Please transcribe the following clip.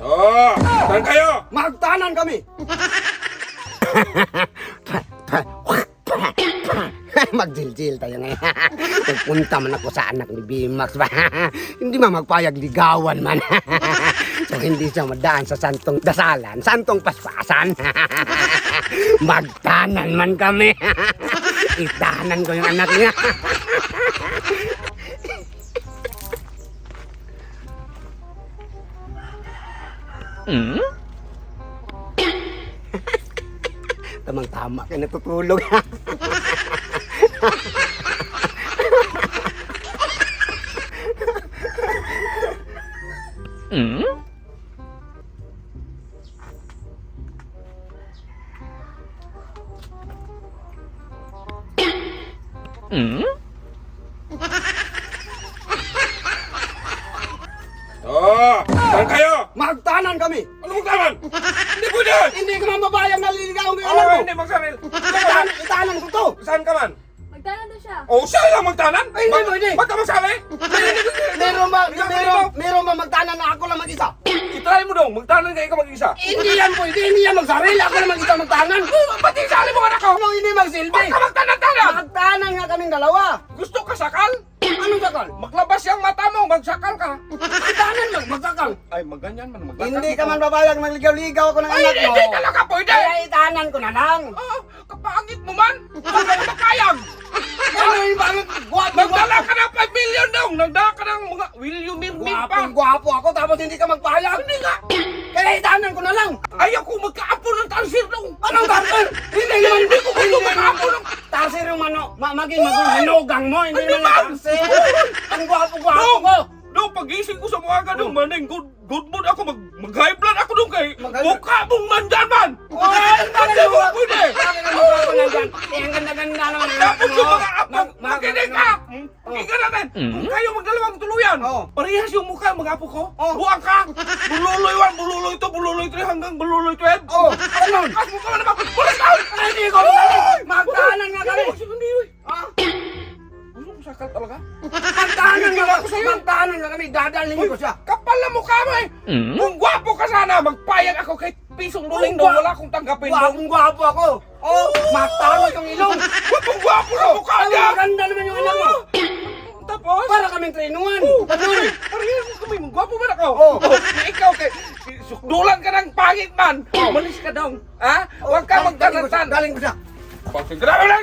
Oh, saan kayo? Magtanan kami! Magjiljil tayo ngayon. Pupunta man ako sa anak ni Bimax ba? Hindi man magpayag ligawan man. So hindi siya madaan sa santong dasalan, santong paspasan. Magtanan man kami. Itahanan ko yung anak niya. Tamang-tama ka natutulog. Oh, saan kayo? Magtanan kami! Ano magtanan? Hindi pwede! Hindi ka mababayang naliligaw ng anak Oh, ko! hindi magsaril. Itahanan ko to! Saan ka man? Magtanan daw siya. Oh, siya lang magtanan? Ay, hindi pwede. Ba't ka magsali? Meron ba magtanan na ako lang mag-isa? Itry mo daw, magtanan kayo ka mag-isa. Hindi yan pwede, hindi yan magsaril. Ako lang mag-isa magtanan. Ba't isali mo anak ko? Ano hindi magsilbi? Ba't ka magtanan-tanan? Magtanan nga kaming dalawa. Gusto ka sakal? Anong sakal? Maglabas yung mata mo, magsakal ka. Magtanan magsakal. Ay, maganyan man, maglakad. Hindi ka man babayag magligaw-ligaw ako ng Ay, anak mo. hindi talaga pwede. Kaya itahanan ko na lang. Oh, kapangit mo man. Huwag ka makayag. Ano yung bakit? Nagdala ka ng 5 million daw. Nagdala ka ng mga William Mirmin pa. Gwapo ako tapos hindi ka magpahayag. Hindi nga. Kaya itahanan ko na lang. Ayaw ko magkaapo ng tansir daw. Anong tartar? Hindi naman Hindi ko gusto magkaapo ng... Tarser yung maging manugang mo. Hindi Hindi naman man. tarser. Ang gwapo-gwapo ko. No, pagising ko sa mga ganong maning, good mood ako, mag-high blood ako nung kay Mag-high mukha mong nandyan man! Ay, Hindi mo pwede! Bakit ang mukha ko nandyan? Eh, ang ganda-ganda naman ang anak Tapos mo. yung mga apo, makinig ka! Oh. Pakinggan natin! Kung kayo magdalawang tuluyan, Oh. parehas yung mukha ng mga apo ko, Oh. buwang ka! Bululoy 1, bululoy 2, bululoy 3, hanggang bululoy 12! Oh, ano? Ang mukha mo naman, bulis ka! Ay, hindi ko magaling. Magtahanan nga kami. Hindi, uy! Ah, Ano mo sakal talaga? Magtahanan nga ako sa'yo. Magtahanan nga kami. Dadalhin ko siya. Kapal na mukha mo eh! Kung gwapo ka sana, magpayag ako kay pisong duling daw, wala akong tanggapin daw! Gwapong-gwapo ako. Oh, magtahanan yung ilong. Gwapo gwapo na mukha Ang niya! maganda naman yung anak mo. Tapos? Para kaming trenuan. Ay, parehas mo kami, gwapo man ako! Oh. Ikaw kay, sukdulan ka ng pangit man! Malis ka daw, ha? Huwag ka magdaratan! Galing ko siya. Pagsigrado na!